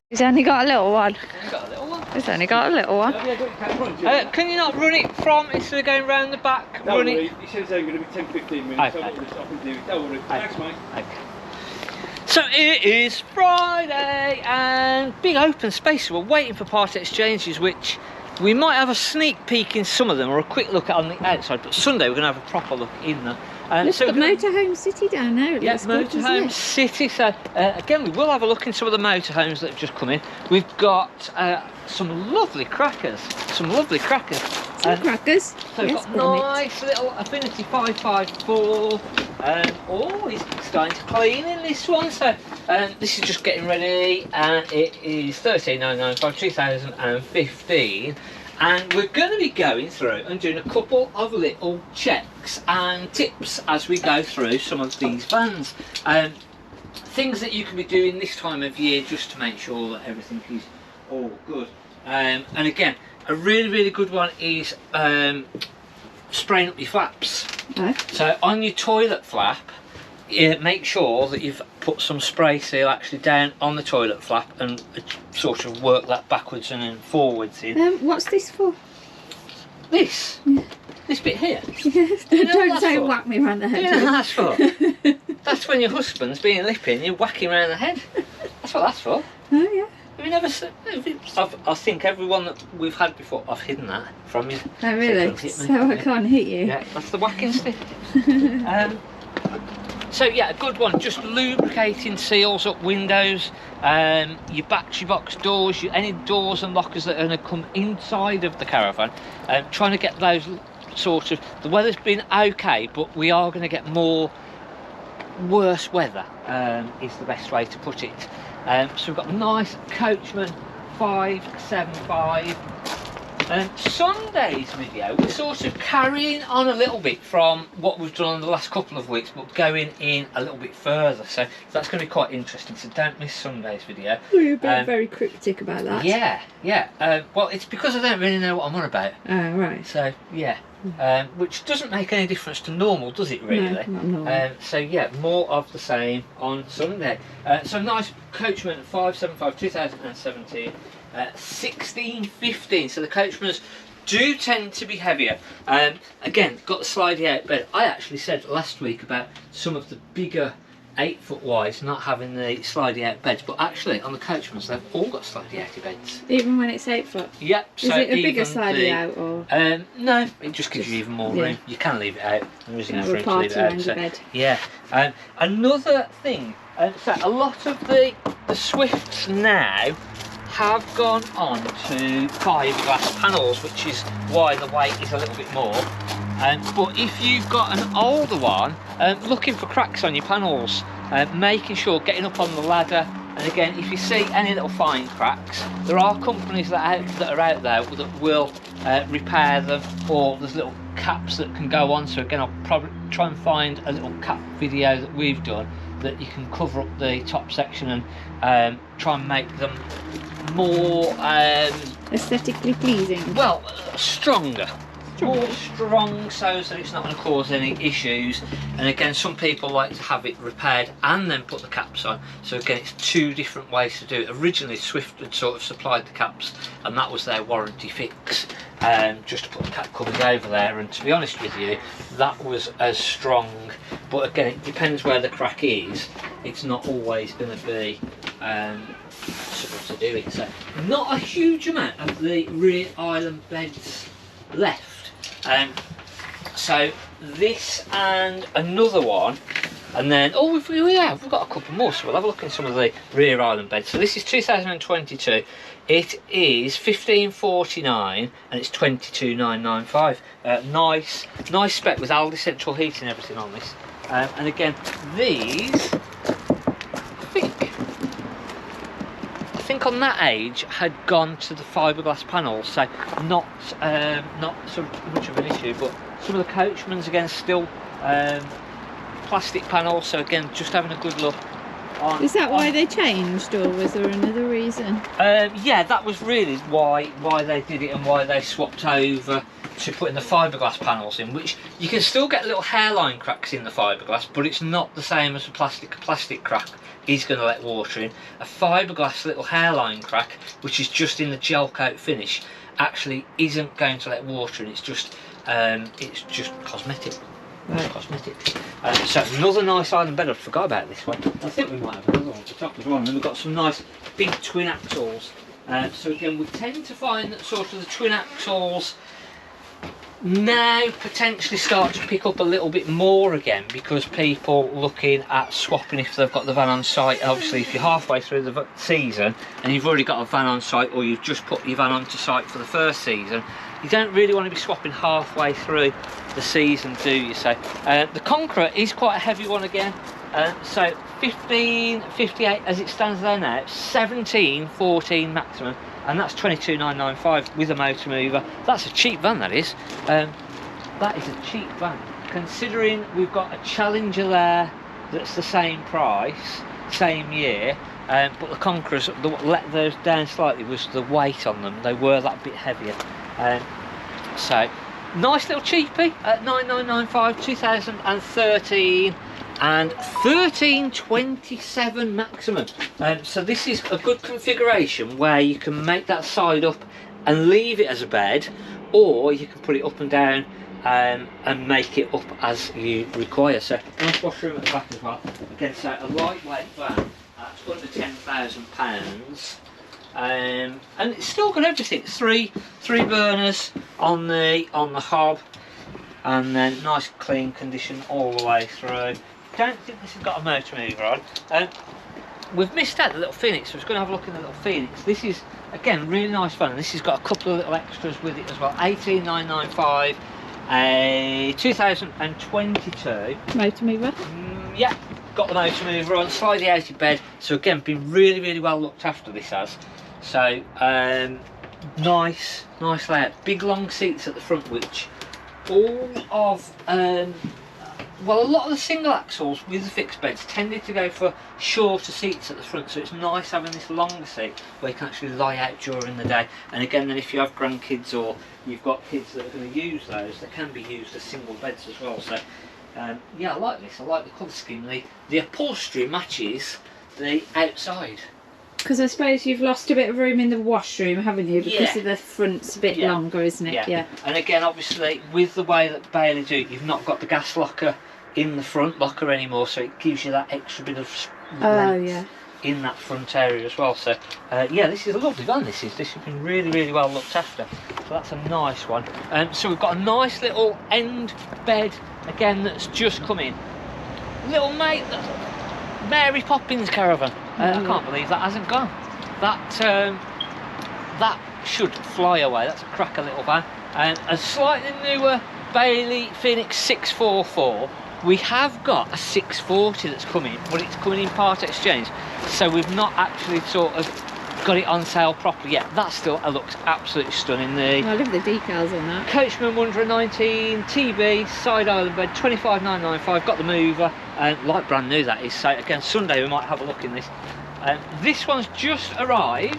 He's only got a little one. He's got a little one. He's only got a little one. Can you not run it from instead of going round the back? Don't run worry, it. he says they're going to be 10-15 minutes, so Okay. I'm going to stop and do it. Don't worry. Thanks, mate. Okay. So it is Friday and big open space. We're waiting for part exchanges, which we might have a sneak peek in some of them or a quick look at on the outside, but Sunday we're going to have a proper look in them. Look at Motorhome City down there. Yeah, Motorhome City. So again, we will have a look in some of the motorhomes that have just come in. We've got some lovely crackers. Some crackers. So we've got nice little Affinity 554. Oh, he's starting to clean in this one. So this is just getting ready, and it is 13,995 2015. And we're going to be going through and doing a couple of little checks and tips as we go through some of these vans. Things that you can be doing this time of year just to make sure that everything is all good. And again, a really good one is spraying up your flaps. Okay. So on your toilet flap, make sure that you've put some spray seal actually down on the toilet flap and sort of work that backwards and then forwards in. What's this for? This? Yeah. This bit here? Yes. Don't say whack me round the head. You know what that's for? That's when your husband's being lipping, you whack him round the head. That's what that's for. Oh yeah. Have you never seen? I think everyone that we've had before, I've hidden that from you. Oh really? So I can't hit you? Yeah, that's the whacking stick. So yeah, a good one, just lubricating seals up windows, your battery box doors, any doors and lockers that are going to come inside of the Caravan, trying to get those sort of, the weather's been okay, but we are going to get worse weather, is the best way to put it. So we've got a nice Coachman 575. Sunday's video, we're sort of carrying on a little bit from what we've done in the last couple of weeks, but going in a little bit further, so that's going to be quite interesting, so don't miss Sunday's video. Well, you're being very cryptic about that. Yeah. Well, it's because I don't really know what I'm on about. Oh, right. So, yeah. Which doesn't make any difference to normal, does it really? No, not normal. So yeah, more of the same on Sunday. So nice Coachman 575 2017, 1615. So the Coachmans do tend to be heavier. Again, got the slidey out bed. I actually said last week about some of the bigger 8-foot wides not having the slidey out beds, but actually on the Coachmans they've all got slidey out beds. Even when it's 8 foot? Yep. Is it a bigger slidey out or? No, it just gives you even more room. You can leave it out. There isn't enough room to leave it out. So, bed. yeah. Another thing, so a lot of the Swifts now have gone on to fiberglass panels, which is why the weight is a little bit more. But if you've got an older one, looking for cracks on your panels, making sure, getting up on the ladder, and again, if you see any little fine cracks, there are companies that are out there that will repair them, or there's little caps that can go on. So again, I'll probably try and find a little cap video that we've done that you can cover up the top section and try and make them more aesthetically pleasing. Well, stronger. More strong, so that it's not going to cause any issues. And again, some people like to have it repaired and then put the caps on. So again, it's two different ways to do it. Originally Swift had sort of supplied the caps and that was their warranty fix, just to put the cap covers over there, and to be honest with you, that was as strong. But again, it depends where the crack is. It's not always going to be sort of to do it. So not a huge amount of the rear island beds left. So this and another one, and then we've got a couple more, so we'll have a look in some of the rear island beds. So this is 2022. It is 1549 and it's 22,995. Nice spec with Aldi central heating and everything on this. And again, these I think on that age had gone to the fiberglass panels, so not so much of an issue. But some of the Coachmans again still plastic panels, so again just having a good look on. Is that why they changed, or was there another reason? Yeah, that was really why they did it and why they swapped over to putting the fiberglass panels in, which you can still get little hairline cracks in the fiberglass, but it's not the same as a plastic. A plastic crack is going to let water in. A fiberglass little hairline crack, which is just in the gel coat finish, actually isn't going to let water in. It's just cosmetic. Right. Cosmetic. So another nice island bed. I forgot about this one. I think we might have another one at the top as well. And then we've got some nice big twin axles. So again, we tend to find that sort of the twin axles now potentially start to pick up a little bit more again, because people looking at swapping if they've got the van on site. And obviously if you're halfway through the season and you've already got a van on site, or you've just put your van onto site for the first season, you don't really want to be swapping halfway through the season, do you? So the Conqueror is quite a heavy one again. So 1558 as it stands there now, 1714 maximum, and that's 22,995 with a motor mover. That's a cheap van, that is. That is a cheap van, considering we've got a Challenger there that's the same price, same year. But the Conquerors, what let those down slightly was the weight on them. They were that bit heavier. So nice little cheapie at 9995, 2013 and 1327 maximum. So this is a good configuration where you can make that side up and leave it as a bed, or you can put it up and down and make it up as you require. So nice washroom at the back as well. Again, so a lightweight van at under £10,000. And it's still got everything. Three burners on the hob, and then nice clean condition all the way through. Don't think this has got a motor mover on. We've missed out the little Phoenix, so we're going to have a look in the little Phoenix. This is again really nice fun, and this has got a couple of little extras with it as well. 18,995, 2022. Motor mover. Yeah, got the motor mover on, slidey outed bed. So again, been really well looked after, this has. So nice layout, big long seats at the front, which all of well, a lot of the single axles with the fixed beds tended to go for shorter seats at the front, so it's nice having this longer seat where you can actually lie out during the day. And again, then if you have grandkids or you've got kids that are going to use those, they can be used as single beds as well. So yeah, I like this. I like the colour scheme. The upholstery matches the outside. Because I suppose you've lost a bit of room in the washroom, haven't you? Because of the front's a bit longer, isn't it? Yeah. And again, obviously, with the way that Bailey do it, you've not got the gas locker in the front locker anymore, so it gives you that extra bit of length in that front area as well. So yeah, this is a lovely van. This has been really well looked after. So that's a nice one. So we've got a nice little end bed again that's just come in. Little mate, Mary Poppins Caravan. I can't believe that hasn't gone. That should fly away. That's a cracker little van. A slightly newer Bailey Phoenix 644. We have got a 640 that's coming, but it's coming in part exchange, so we've not actually sort of got it on sale properly yet. That still looks absolutely stunning. I love the decals on that. Coachman 119 TB side island bed, 25,995. Got the mover, like brand new that is. So again, Sunday we might have a look in this. This one's just arrived,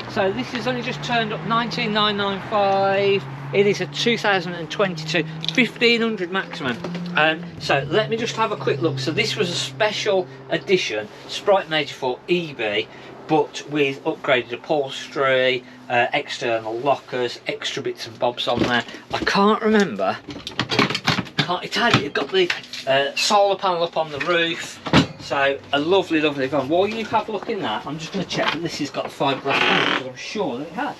so this has only just turned up, 19,995. It is a 2022, 1,500 maximum. So let me just have a quick look. So this was a special edition Sprite Major 4 EB, but with upgraded upholstery, external lockers, extra bits and bobs on there. I can't remember. It had got the solar panel up on the roof. So a lovely van. While you have a look in that, I'm just going to check that this has got a fiberglass panel, because I'm sure that it has.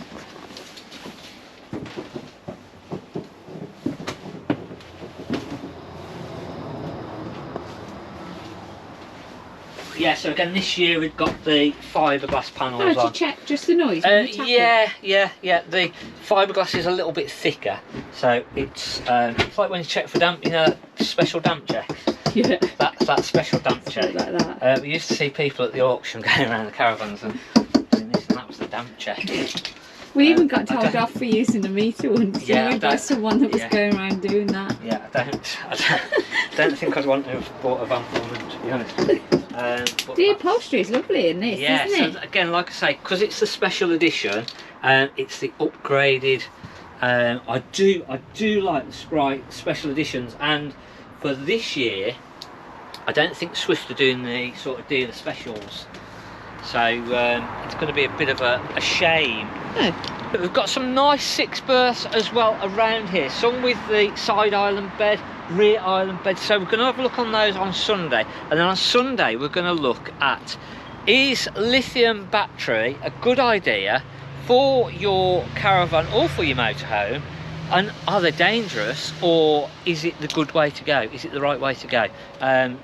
Yeah, so again this year we've got the fiberglass panels on. To check just the noise? Yeah. The fiberglass is a little bit thicker, so it's like when you check for damp, you know, special damp check. Yeah. That's that special damp check. Like that. We used to see people at the auction going around the caravans and doing this, and that was the damp check. We even got told off for using a meter once, yeah, by someone that was going around doing that. Yeah, I don't think I'd want to have bought a van from them, to be honest. But the upholstery is lovely in this, isn't it? So again, like I say, because it's the special edition, it's the upgraded I do like the Sprite special editions, and for this year I don't think Swift are doing the sort of dealer specials, so it's going to be a bit of a shame. We've got some nice 6 berths as well around here, some with the side island bed, rear island bed, so we're going to have a look on those on Sunday. And then on Sunday we're going to look at, is lithium battery a good idea for your caravan or for your motorhome, and are they dangerous, or is it the good way to go? Is it the right way to go?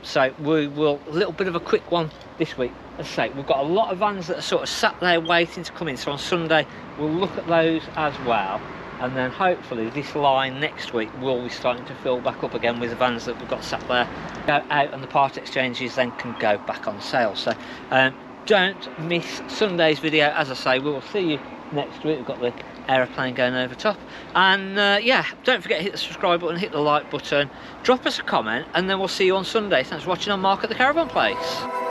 So we will, a little bit of a quick one this week. As I say, we've got a lot of vans that are sort of sat there waiting to come in, so on Sunday we'll look at those as well, and then hopefully this line next week will be starting to fill back up again with the vans that we've got sat there, go out, and the part exchanges then can go back on sale. So don't miss Sunday's video. As I say, we will see you next week. We've got the aeroplane going over top, and yeah, don't forget to hit the subscribe button, hit the like button, drop us a comment, and then we'll see you on Sunday. Thanks for watching on Mark at the Caravan Place.